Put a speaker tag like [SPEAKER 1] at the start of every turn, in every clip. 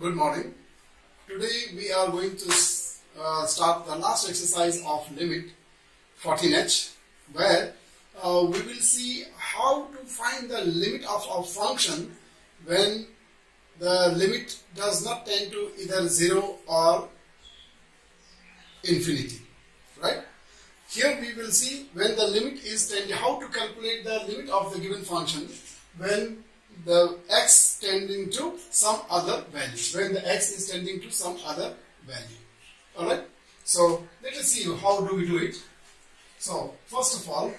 [SPEAKER 1] Good morning. Today we are going to start the last exercise of limit 14h, where we will see how to find the limit of a function when the limit does not tend to either 0 or infinity, right? Here we will see when the limit is tending, how to calculate the limit of the given function when the x tending to some other value, when the x is tending to some other value. Alright, so let us see how do we do it. So first of all,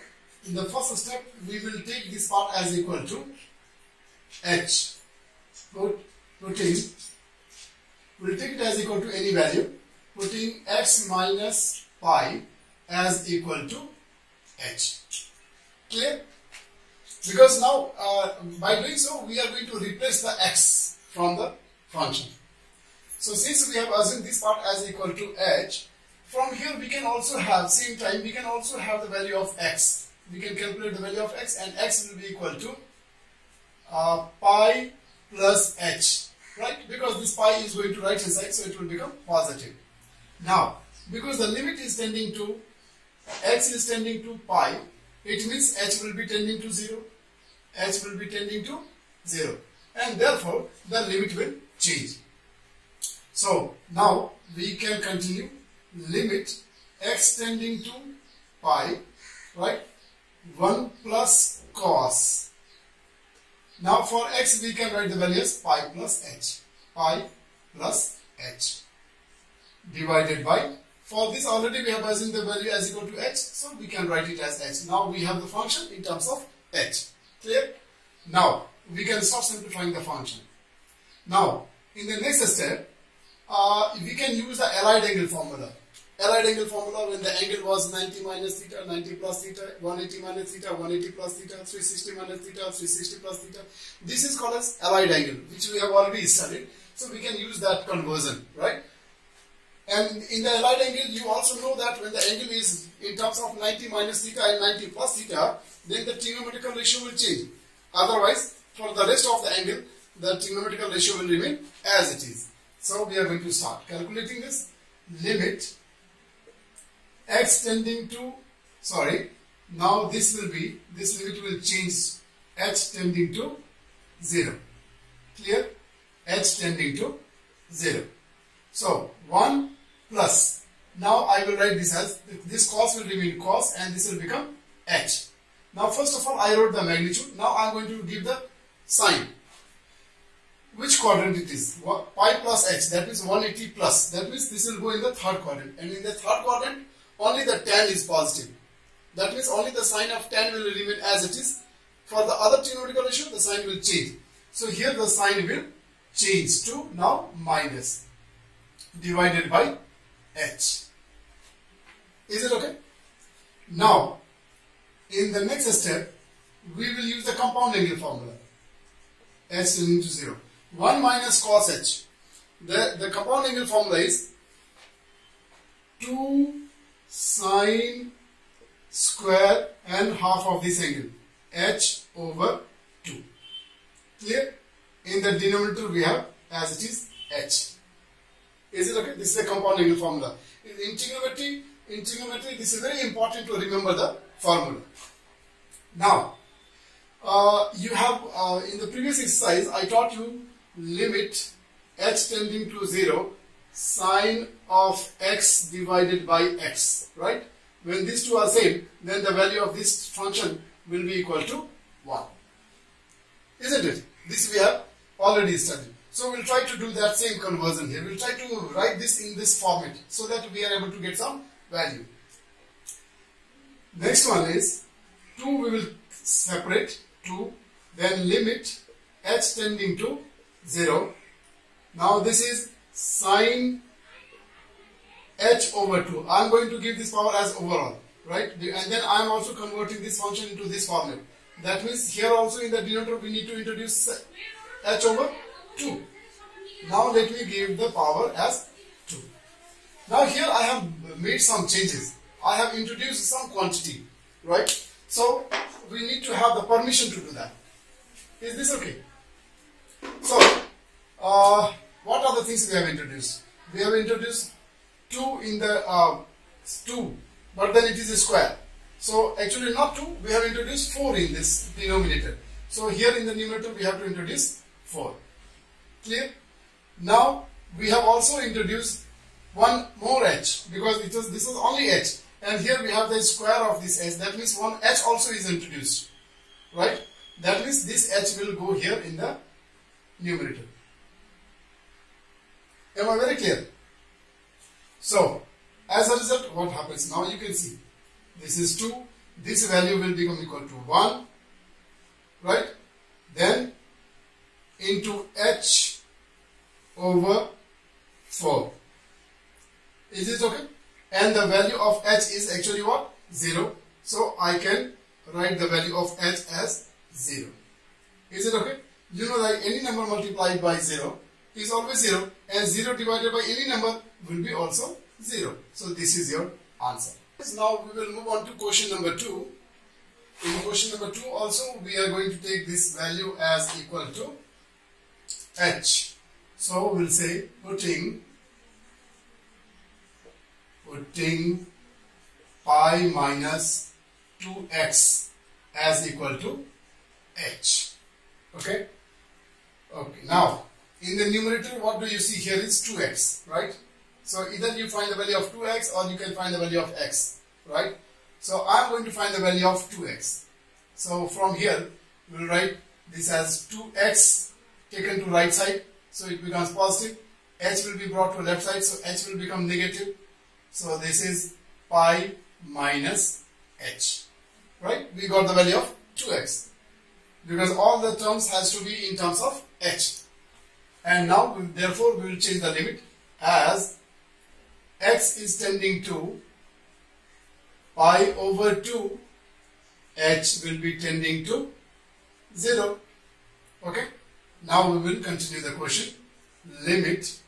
[SPEAKER 1] in the first step we will take this part as equal to h. We'll take it as equal to any value, putting x minus pi as equal to h. Clear? Because now by doing so we are going to replace the x from the function. So since we have assumed this part as equal to h, from here we can also have, same time we can also have the value of x. We can calculate the value of x, and x will be equal to pi plus h, right? Because this pi is going to right hand side, so it will become positive. Now because the limit is tending to, x is tending to pi, it means h will be tending to 0. H will be tending to 0, and therefore the limit will change. So now we can continue limit x tending to pi, right? 1 plus cos. Now for x we can write the value as pi plus h divided by, for this already we have assumed the value as equal to h, so we can write it as h. Now we have the function in terms of h. Clear? Now we can start simplifying the function. Now in the next step we can use the allied angle formula. Allied angle formula, when the angle was 90 minus theta, 90 plus theta, 180 minus theta, 180 plus theta, 360 minus theta, 360 plus theta. This is called as allied angle, which we have already studied. So we can use that conversion, right? And in the allied angle, you also know that when the angle is in terms of 90 minus theta and 90 plus theta, then the trigonometrical ratio will change. Otherwise, for the rest of the angle, the trigonometrical ratio will remain as it is. So we are going to start calculating this. Limit x tending to, now this limit will change, h tending to 0. Clear? H tending to 0. So 1 plus, now I will write this as, this cos will remain cos and this will become h. Now first of all I wrote the magnitude, now I am going to give the sign. Which quadrant it is? Pi plus h, that means 180 plus, that means this will go in the third quadrant, and in the third quadrant only the tan is positive. That means only the sign of tan will remain as it is. For the other trigonometrical ratio the sign will change. So here the sign will change to now minus divided by h. Is it okay? Now in the next step we will use the compound angle formula. H tending to 0. 1 minus cos h. The compound angle formula is 2 sine square and half of this angle, h over 2. Clear? In the denominator we have as it is h. Is it okay? This is the compound angle formula. In trigonometry this is very important to remember the formula. Now you have in the previous exercise I taught you limit h tending to 0 sine of x divided by x, right? When these two are same, then the value of this function will be equal to 1. Isn't it? This we have already studied. So we'll try to do that same conversion here. We'll try to write this in this format so that we are able to get some value. Next one is 2, we will separate 2, then limit h tending to 0. Now this is sine h over 2. I am going to give this power as overall, right? And then I am also converting this function into this format. That means here also in the denominator we need to introduce h over 2. Now let me give the power as 2. Now here I have made some changes. I have introduced some quantity, right? So we need to have the permission to do that. Is this okay? So what are the things we have introduced? We have introduced 2 in the 2, but then it is a square. So actually not 2, we have introduced 4 in this denominator. So here in the numerator we have to introduce 4. Clear? Now we have also introduced one more h, because this was only h, and here we have the square of this h. That means one h also is introduced, right? That means this h will go here in the numerator. Am I very clear? So as a result, what happens now? You can see this is 2. This value will become equal to 1, right? Then into h over 4. Is it okay? And the value of h is actually what? 0. So I can write the value of h as 0. Is it okay? You know that any number multiplied by 0 is always 0, and 0 divided by any number will be also 0. So this is your answer. Now we will move on to question number 2. In question number 2 also we are going to take this value as equal to h. So we'll say putting pi minus 2x as equal to h. Okay. Okay. Now in the numerator, what do you see here is 2x, right? So either you find the value of 2x or you can find the value of x, right? So I'm going to find the value of 2x. So from here we'll write this as 2x taken to right side, so it becomes positive. H will be brought to left side, so h will become negative. So this is pi minus h, right? We got the value of 2x because all the terms has to be in terms of h. And now therefore we will change the limit as x is tending to pi over 2, h will be tending to 0. Okay. Now we will continue the question. Limit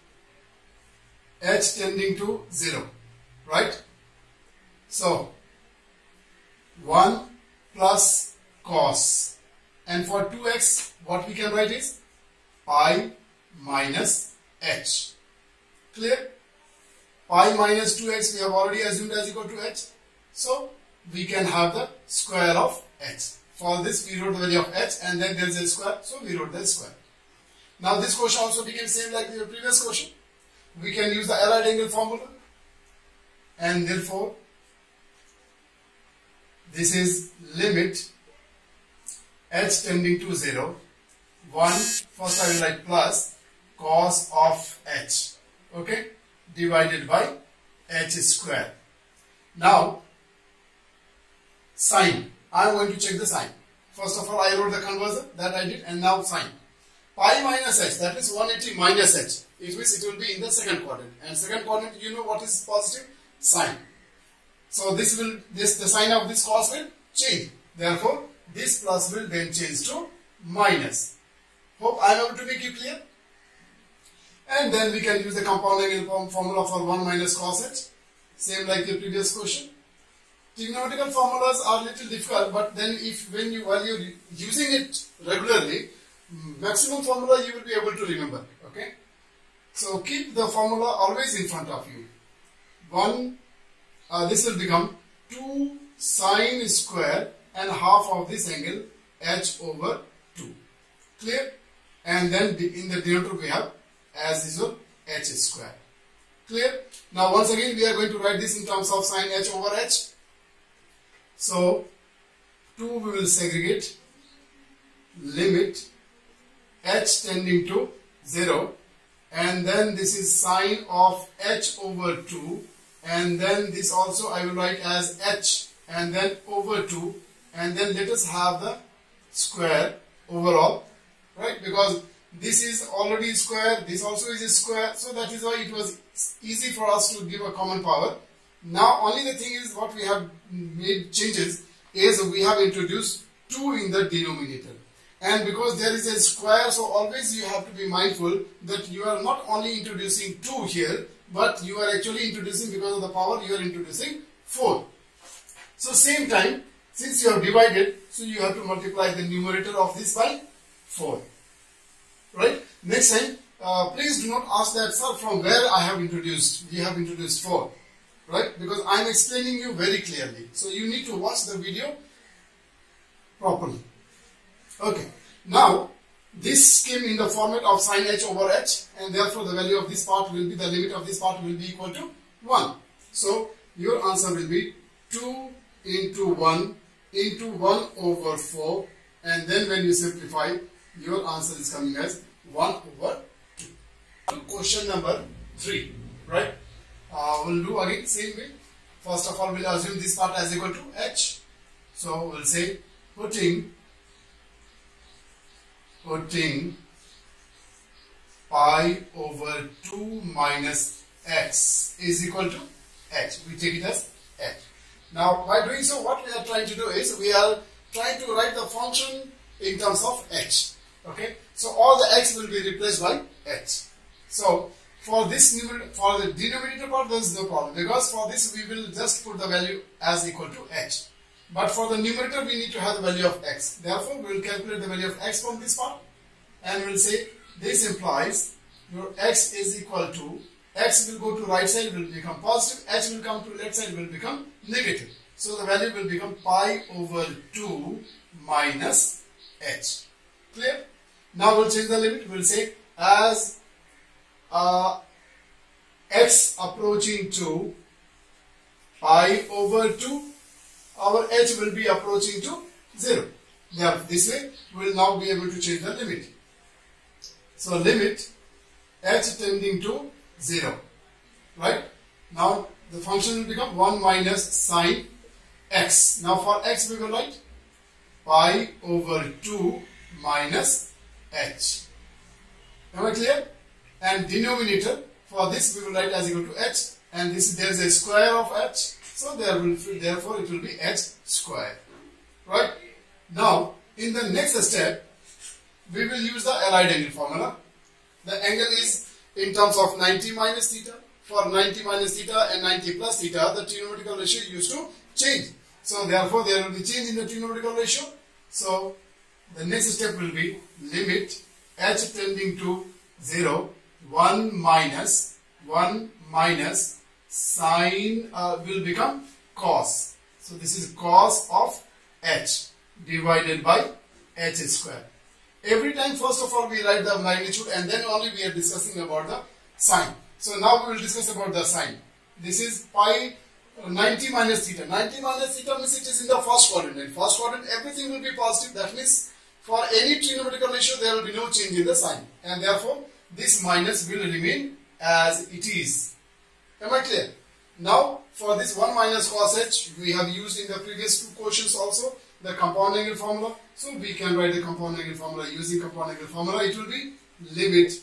[SPEAKER 1] h tending to 0, right? So 1 plus cos, and for 2x what we can write is pi minus h. Clear? Pi minus 2x we have already assumed as equal to h. So we can have the square of h. For this we wrote the value of h, and then there is a square, so we wrote the square. Now this question also became same like the previous question. We can use the allied angle formula, and therefore this is limit h tending to 0. 1, first I will write plus cos of h, okay, divided by h square. Now sine, I am going to check the sign. First of all I wrote the conversion, that I did, and now sine. Pi minus h, that is 180 minus h. It means it will be in the second quadrant, and second quadrant you know what is positive? Sine. So the sign of this cos will change. Therefore this plus will then change to minus. Hope I am able to make it clear. And then we can use the compound angle formula for 1 minus cos h. Same like the previous question. Trigonometrical formulas are little difficult, but then when you are using it regularly, maximum formula you will be able to remember. Okay. So keep the formula always in front of you. This will become 2 sine square and half of this angle h over 2. Clear? And then in the denominator we have as usual h square. Clear? Now once again we are going to write this in terms of sine h over h. So 2 we will segregate, limit h tending to 0, and then this is sine of h over 2, and then this also I will write as h and then over 2, and then let us have the square overall, right? Because this is already square, this also is a square, so that is why it was easy for us to give a common power. Now only the thing is what we have made changes is we have introduced 2 in the denominator, and because there is a square, so always you have to be mindful that you are not only introducing 2 here, but you are actually introducing, because of the power, you are introducing 4. So same time, since you have divided, so you have to multiply the numerator of this by 4. Right? Next time, please do not ask that, sir, from where I have introduced. We have introduced 4, right? Because I am explaining you very clearly. So you need to watch the video properly. Okay. Now, this came in the format of sin h over h, and therefore the value of this part will be, the limit of this part will be equal to 1. So your answer will be 2 into 1 into 1 over 4, and then when you simplify, your answer is coming as 1 over 2. Question number 3, right? We'll do again same way. First of all, we'll assume this part as equal to h. So we'll say putting pi over 2 minus x is equal to h. We take it as h. Now, by doing so, what we are trying to do is we are trying to write the function in terms of h. Okay, so all the x will be replaced by h. So for this for the denominator part, there is no problem, because for this we will just put the value as equal to h. But for the numerator, we need to have the value of x. Therefore, we will calculate the value of x from this part, and we will say this implies your x is equal to, x will go to right side, will become positive, h will come to left side, will become negative. So the value will become pi over 2 minus h. Clear? Now we'll change the limit. We'll say as x approaching to pi over 2, our h will be approaching to 0. Therefore, this way we will now be able to change the limit. So limit h tending to 0. Right? Now the function will become 1 minus sine x. Now for x we will write pi over 2 minus h. Am I clear? And denominator for this we will write as equal to h, and this there is a square of h. So therefore it will be h square. Right? Now, in the next step, we will use the allied angle formula. The angle is in terms of 90 minus theta. For 90 minus theta and 90 plus theta, the trigonometrical ratio used to change. So therefore there will be change in the trigonometrical ratio. So the next step will be limit h tending to 0, 1 minus sine will become cos. So this is cos of h divided by h square. Every time, first of all, we write the magnitude, and then only we are discussing about the sine. So now we will discuss about the sine. This is pi 90 minus theta. 90 minus theta means it is in the first quadrant. In first quadrant, everything will be positive. That means for any trigonometrical ratio, there will be no change in the sign, and therefore this minus will remain as it is. Am I clear? Now, for this 1 minus cos h, we have used in the previous 2 questions also the compound angle formula. So we can write the compound angle formula. Using compound angle formula, it will be limit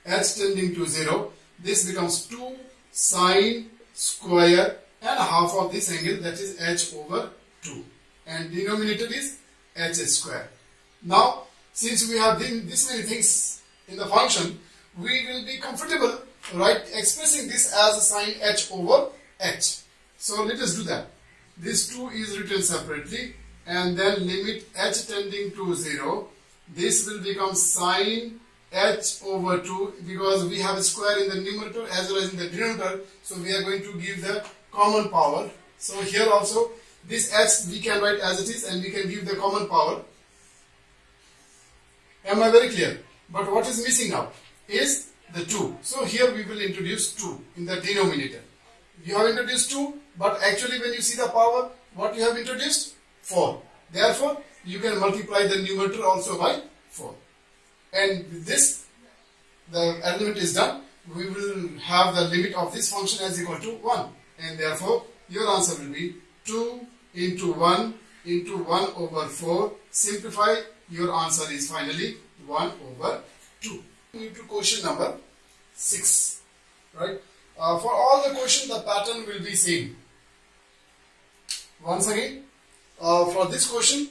[SPEAKER 1] h tending to 0. This becomes 2 sine square and half of this angle, that is h over 2. And denominator is h square. Now, since we have this many things in the function, we will be comfortable, right, expressing this as sine h over h. So let us do that. This 2 is written separately, and then limit h tending to 0. This will become sine h over 2, because we have a square in the numerator as well as in the denominator. So we are going to give the common power. So here also this h we can write as it is, and we can give the common power. Am I very clear? But what is missing now is the 2. So here we will introduce 2 in the denominator. You have introduced 2, but actually when you see the power, what you have introduced? 4. Therefore, you can multiply the numerator also by 4. And with this, the element is done. We will have the limit of this function as equal to 1. And therefore, your answer will be 2 into 1 into 1 over 4. Simplify, your answer is finally 1 over 2. Move to question number 6. Right? For all the questions, the pattern will be same. Once again, for this question,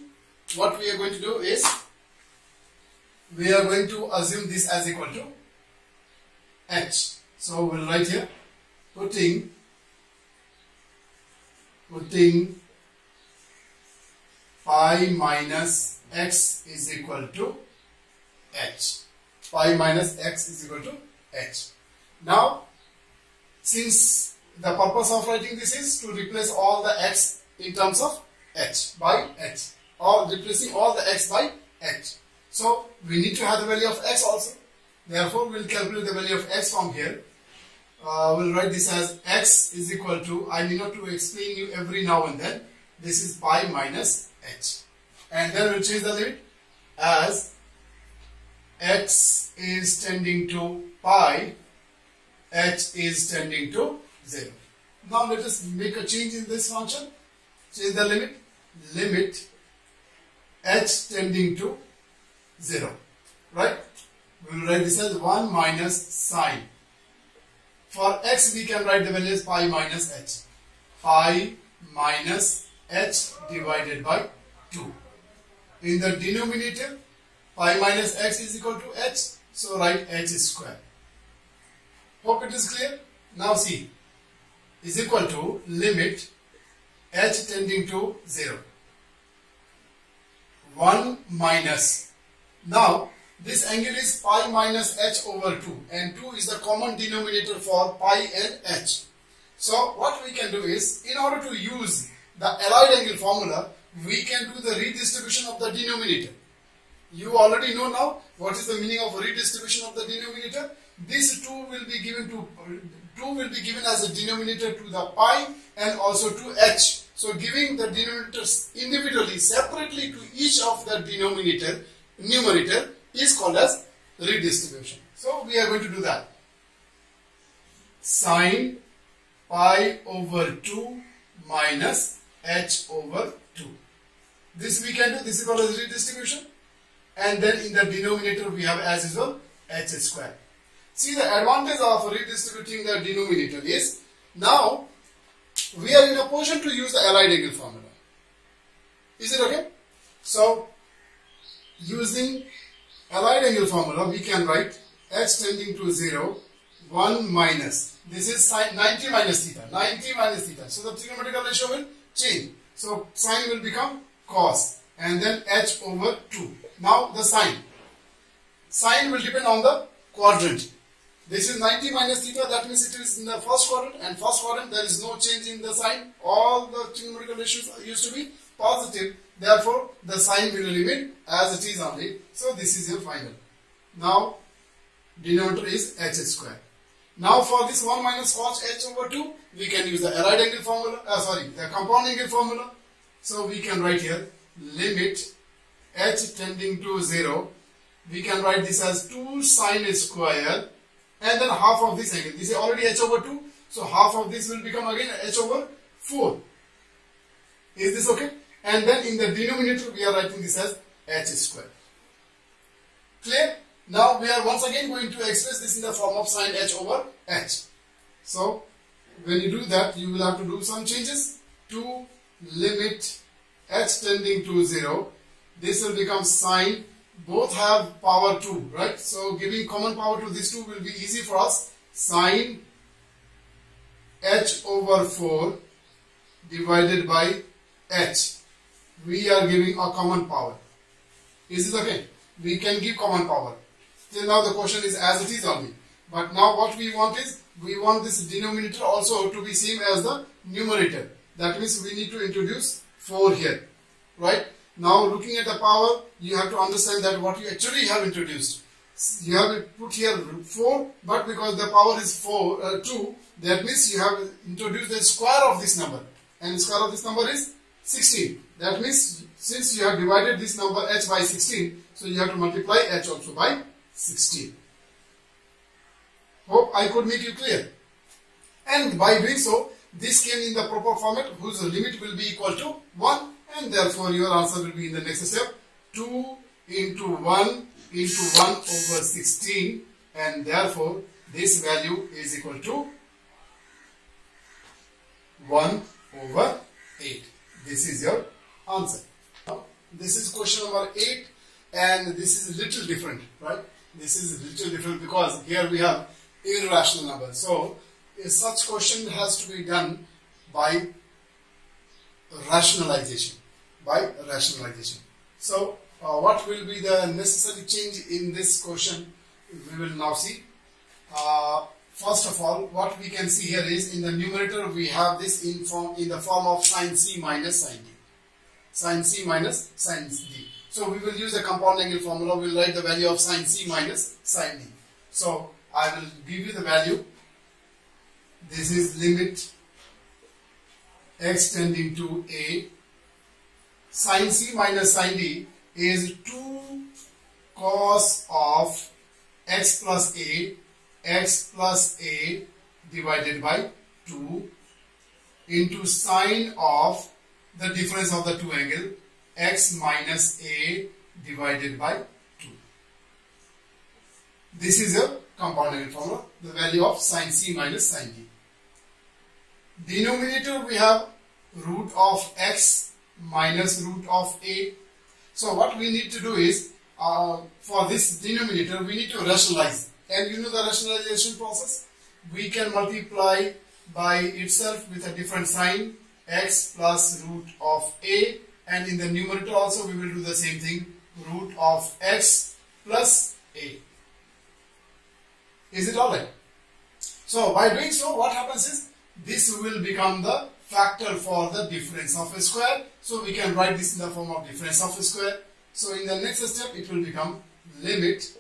[SPEAKER 1] what we are going to do is, we are going to assume this as equal to h. So we will write here, putting pi minus x is equal to h. pi minus x is equal to h. Now, since the purpose of writing this is to replace all the x in terms of h by h, or replacing all the x by h. So we need to have the value of x also. Therefore, we'll calculate the value of x from here. We'll write this as x is equal to, I need not to explain you every now and then, this is pi minus h. And then we'll change the limit as x is tending to pi, h is tending to 0. Now let us make a change in this function. Change the limit, limit h tending to 0, right? We will write this as 1 minus sine. For x we can write the value as pi minus h. Pi minus h divided by 2. In the denominator, pi minus x is equal to h, so write h square. Hope it is clear. Now see, is equal to limit h tending to 0. 1 minus. Now, this angle is pi minus h over 2, and 2 is the common denominator for pi and h. So, what we can do is, in order to use the allied angle formula, we can do the redistribution of the denominator. You already know now what is the meaning of redistribution of the denominator. This 2 will be given as a denominator to the pi and also to h. So, giving the denominators individually, separately to each of the numerator is called as redistribution. So, we are going to do that. Sine pi over 2 minus h over 2. This we can do, this is called as redistribution. And then in the denominator we have as usual h square. See, the advantage of redistributing the denominator is, now we are in a position to use the allied angle formula. Is it okay? So, using allied angle formula, we can write h tending to 0, 1 minus, this is sine 90 minus theta, 90 minus theta. So, the trigonometrical ratio will change. So, sine will become cos, and then h over 2. Now, the sine. Sine will depend on the quadrant. This is 90 minus theta, that means it is in the first quadrant, and first quadrant there is no change in the sign. All the trigonometrical ratios used to be positive, therefore the sign will remain as it is only. So this is your final. Now denominator is h square. Now for this 1 minus cos h over 2, we can use the allied angle formula, the compound angle formula. So we can write here limit h tending to 0. We can write this as 2 sine square. And then half of this angle. This is already h over 2. So half of this will become again h over 4. Is this okay? And then in the denominator we are writing this as h square. Clear? Now we are once again going to express this in the form of sine h over h. So when you do that, you will have to do some changes. To limit h tending to 0. This will become sine. Both have power 2, right? So giving common power to these two will be easy for us. Sine h over 4 divided by h. We are giving a common power. Is it okay? We can give common power. Till now the question is as it is only. But now what we want is, we want this denominator also to be same as the numerator. That means we need to introduce 4 here, right? Now looking at the power, you have to understand that what you actually have introduced. You have put here 4, but because the power is 2, that means you have introduced the square of this number. And the square of this number is 16. That means since you have divided this number h by 16, so you have to multiply h also by 16. Hope I could make you clear. And by doing so, this came in the proper format whose limit will be equal to 1. And therefore your answer will be in the next step 2 into 1 into 1 over 16, and therefore this value is equal to 1 over 8. This is your answer. This is question number 8, and this is a little different, right? This is a little different because here we have irrational numbers. So such question has to be done by rationalization. So what will be the necessary change in this question? we will now see. First of all, what we can see here is in the numerator we have this in the form of sin C minus sin D. Sin C minus sin D. So we will use the compound angle formula. We will write the value of sin C minus sin D. So I will give you the value. This is limit x tending to a. Sin C minus sin D is 2 cos of x plus a divided by 2 into sine of the difference of the two angle x minus a divided by 2. This is a compound angle formula, the value of sin C minus sin D. Denominator we have root of x minus root of a. So what we need to do is, for this denominator we need to rationalize. And you know the rationalization process. We can multiply by itself with a different sign, x plus root of a, and in the numerator also we will do the same thing, root of x plus a. Is it alright? So by doing so, what happens is, this will become the factor for the difference of a square. So we can write this in the form of difference of a square. So in the next step it will become limit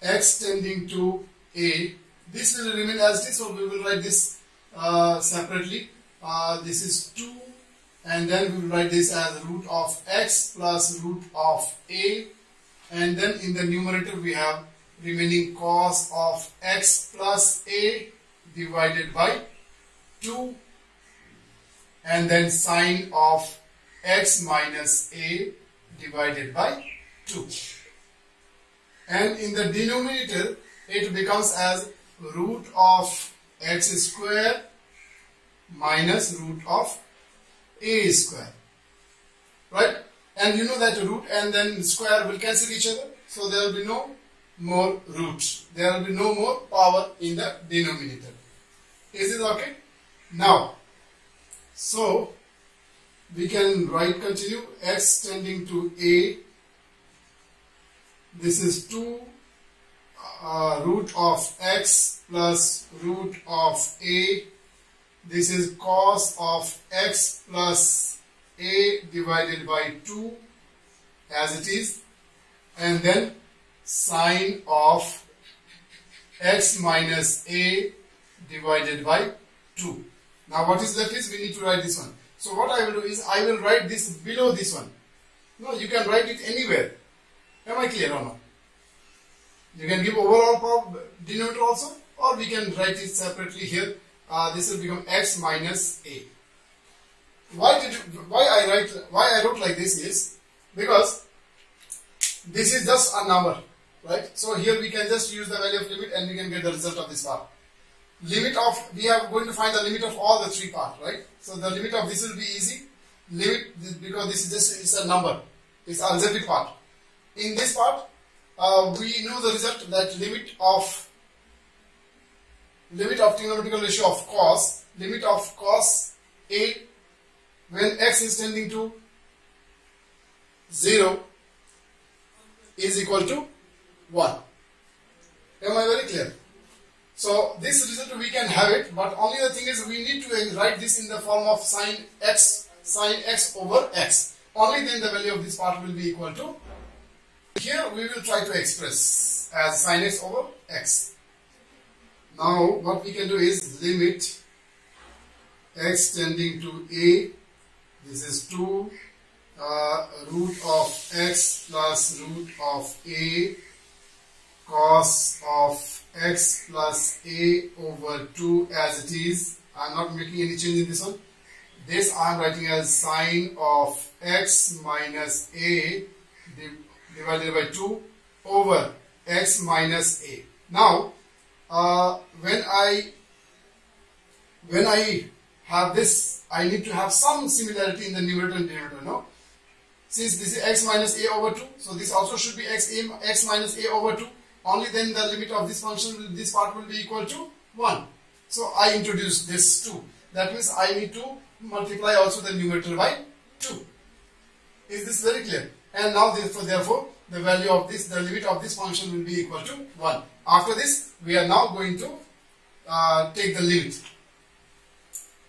[SPEAKER 1] x tending to a. This will remain as it is, so we will write this separately. This is 2, and then we will write this as root of x plus root of a, and then in the numerator we have remaining cos of x plus a divided by 2, and then sine of x minus a divided by 2. And in the denominator it becomes as root of x square minus root of a square, right? And you know that root and then square will cancel each other, so there will be no more root, there will be no more power in the denominator. Is it okay? Now, so we can write, continue, x tending to a. This is 2 root of x plus root of a. This is cos of x plus a divided by 2 as it is, and then sine of x minus a divided by 2. Now what is left is we need to write this one. So what I will do is I will write this below this one. No, you can write it anywhere. Am I clear or not? You can give overall denominator also, or we can write it separately here. This will become x minus a. Why I wrote like this is because this is just a number, right? So here we can just use the value of limit and we can get the result of this part. Limit of, we are going to find the limit of all the three parts, right? So the limit of this will be easy. Limit, because this is just, it's a number, it's algebraic part. In this part, we know the result that limit of trigonometrical ratio of cos, limit of cos a when x is tending to 0 is equal to 1. Am I very clear? So this result we can have it, but only the thing is we need to write this in the form of sine x over x. Only then the value of this part will be equal to. Here we will try to express as sine x over x. Now what we can do is limit x tending to a. This is 2 root of x plus root of a cos of x plus a over 2 as it is. I am not making any change in this one. This I am writing as sine of x minus a divided by 2 over x minus a. Now when I have this, I need to have some similarity in the numerator and denominator, no? Since this is x minus a over 2, so this also should be x minus a over 2. Only then the limit of this function, this part will be equal to 1. So I introduce this 2. That means I need to multiply also the numerator by 2. Is this very clear? And now therefore the value of this, the limit of this function will be equal to 1. After this, we are now going to take the limit.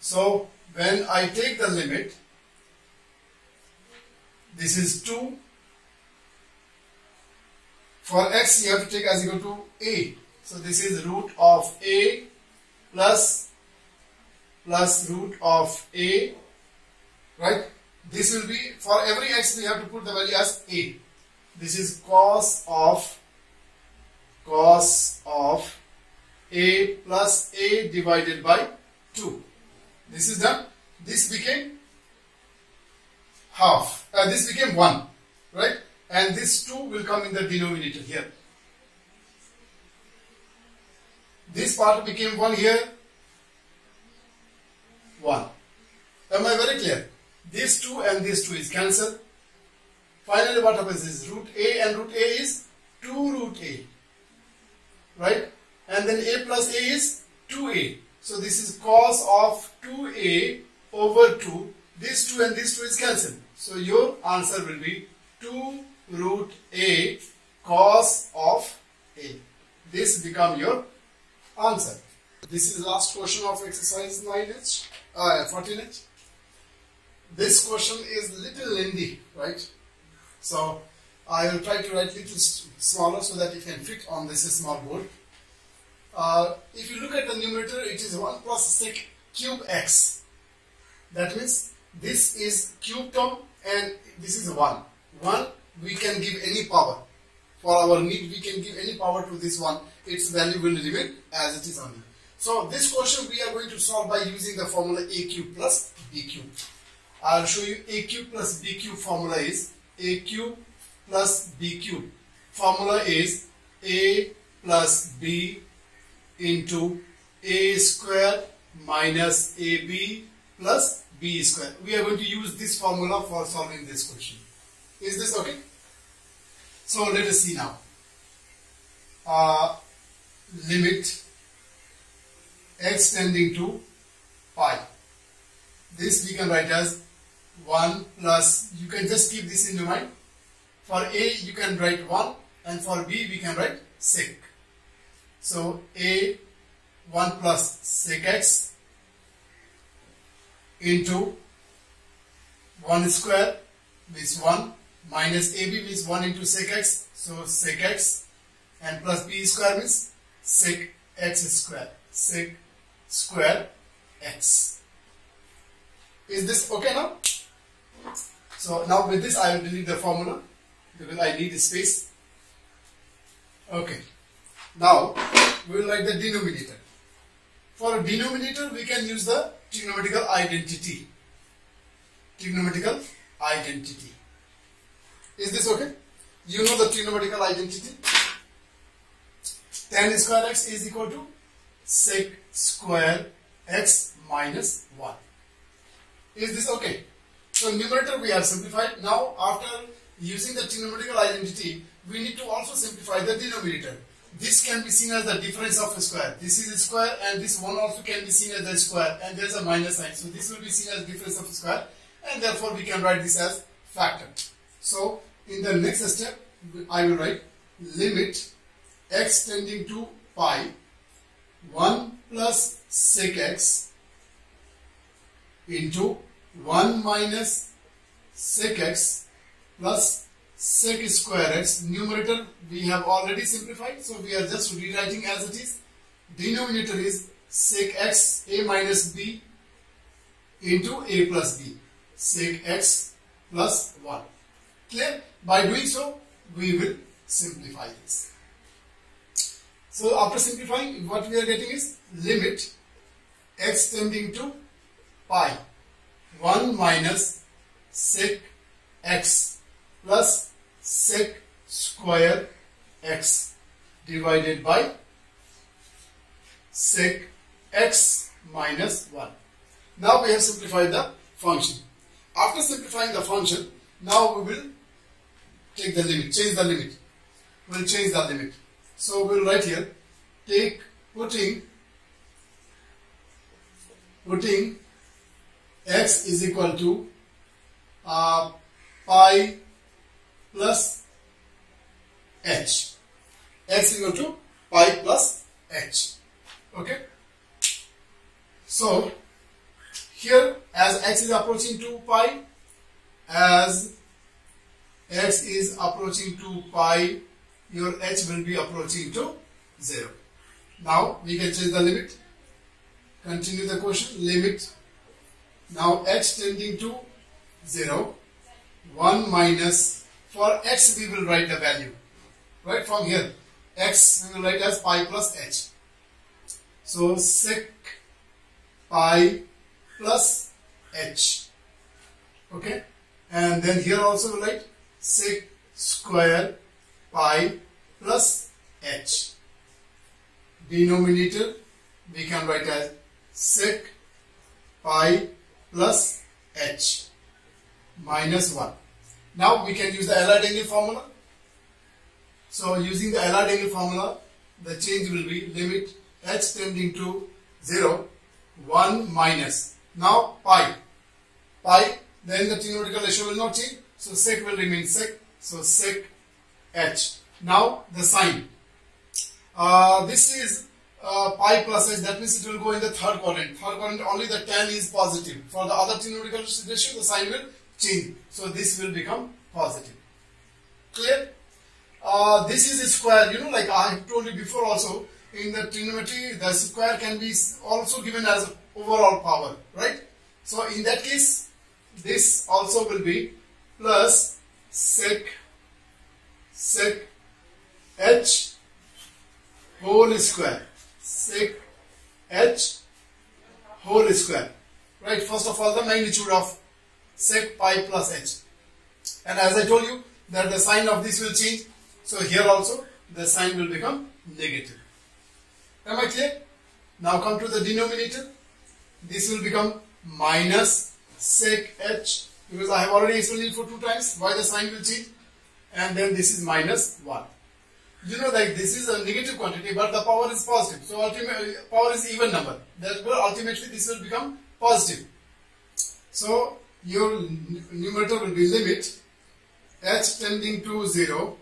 [SPEAKER 1] So when I take the limit, this is 2. For x, you have to take as equal to a. So this is root of a plus root of a, right? This will be, for every x we have to put the value as a. This is cos of a plus a divided by 2. This is done. This became half. This became 1, right? And this 2 will come in the denominator here. This part became 1 here. 1. Am I very clear? This 2 and this 2 is cancelled. Finally what happens is root a and root a is 2 root a. Right? And then a plus a is 2a. So this is cos of 2a over 2. This 2 and this 2 is cancelled. So your answer will be 2 root a cos of a. This become your answer. This is the last question of exercise 9H, 14H. This question is little lengthy, right? So I will try to write little smaller so that it can fit on this small board. If you look at the numerator, it is 1 plus sec cube x. That means this is cube term and this is 1. 1 we can give any power. For our need, we can give any power to this one. Its value will remain as it is only. So this question we are going to solve by using the formula a cube plus b cube. I will show you a cube plus b cube formula is a cube plus b cube. Formula is a plus b into a square minus ab plus b square. We are going to use this formula for solving this question. Is this okay? So let us see now. Limit x tending to pi. This we can write as 1 plus, you can just keep this in your mind. For a you can write 1 and for b we can write sec. So a 1 plus sec x into 1 square means 1 minus ab means 1 into sec x, so sec x, and plus b square means sec x square, sec square x. Is this okay now? So now with this I will delete the formula because I need space. Okay. Now we will write the denominator. For a denominator we can use the trigonometrical identity. Trigonometrical identity. Is this okay? You know the trigonometrical identity. Tan square x is equal to sec square x minus 1. Is this okay? So numerator we have simplified. Now after using the trigonometrical identity, we need to also simplify the denominator. This can be seen as the difference of a square. This is a square and this one also can be seen as a square, and there is a minus sign. So this will be seen as difference of a square, and therefore we can write this as factor. So in the next step I will write limit x tending to pi 1 plus sec x into 1 minus sec x plus sec square x. Numerator we have already simplified, so we are just rewriting as it is. Denominator is sec x a minus b into a plus b, sec x plus 1. Clear? By doing so, we will simplify this. So after simplifying, what we are getting is limit x tending to pi 1 minus sec x plus sec square x divided by sec x minus 1. Now we have simplified the function. After simplifying the function, now we will take the limit, change the limit. We will change the limit. So we will write here, putting x is equal to pi plus h. X is equal to pi plus h. Okay. So here, as x is approaching to pi, as x is approaching to pi, your h will be approaching to 0. Now we can change the limit. Continue the question. Limit. Now h tending to 0, 1 minus, for x we will write the value. Right from here, x we will write as pi plus h. So sec pi plus h. Okay. And then here also we write sec square pi plus h. Denominator we can write as sec pi plus h minus 1. Now we can use the Alard-Engel formula. So using the Alard-Engel formula, the change will be limit h tending to 0, 1 minus. Now pi, then the trigonometrical ratio will not change. So sec will remain sec. So sec h. Now the sign. This is pi plus h. That means it will go in the third quadrant. Third quadrant only the tan is positive. For the other trigonometrical ratio, the sign will change. So this will become positive. Clear? This is a square. You know, like I have told you before also, in the trigonometry, the square can be also given as overall power, right? So in that case, this also will be plus sec h whole square. Sec h whole square. Right? First of all, the magnitude of sec pi plus h. And as I told you, that the sign of this will change. So here also, the sign will become negative. Am I clear? Now come to the denominator. This will become minus sec h, because I have already explained it for 2 times why the sign will change. And then this is minus 1. You know that this is a negative quantity, but the power is positive. So ultimately, power is even number. Therefore, ultimately this will become positive. So your numerator will be limit h tending to 0,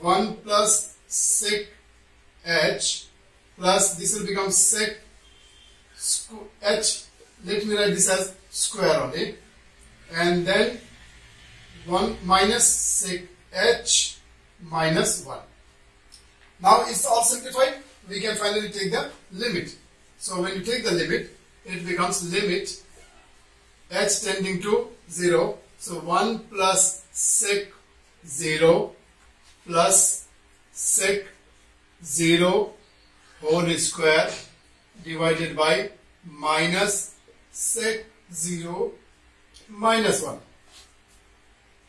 [SPEAKER 1] 1 plus sec h plus this will become sec h. Let me write this as square only. And then 1 minus sec h minus 1. Now it's all simplified. We can finally take the limit. So when you take the limit, it becomes limit h tending to 0. So 1 plus sec 0 plus sec 0 whole square divided by minus sec 0 minus 1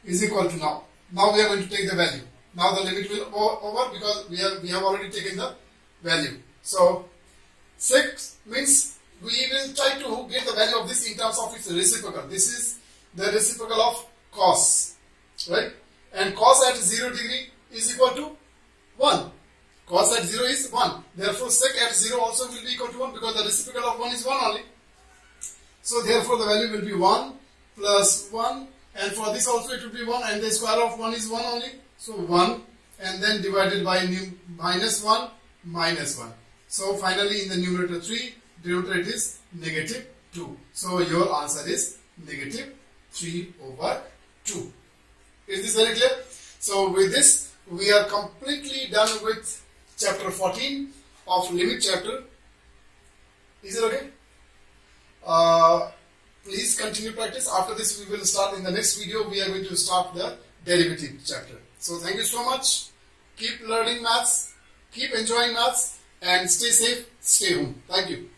[SPEAKER 1] is equal to now. Now we are going to take the value. Now the limit will go over because we have already taken the value. So sec means we will try to get the value of this in terms of its reciprocal. This is the reciprocal of cos, right? And cos at 0 degree is equal to 1. Cos at 0 is 1. Therefore sec at 0 also will be equal to 1 because the reciprocal of 1 is 1 only. So therefore the value will be 1 plus 1, and for this also it will be 1, and the square of 1 is 1 only. So 1, and then divided by minus 1 minus 1. So finally in the numerator 3, denominator it is negative 2. So your answer is negative 3 over 2. Is this very clear? So with this we are completely done with chapter 14 of limit chapter. Is it okay? Please continue practice. After this we will start in the next video. We are going to start the derivative chapter. So thank you so much. Keep learning maths, keep enjoying maths, and stay safe, stay home. Thank you.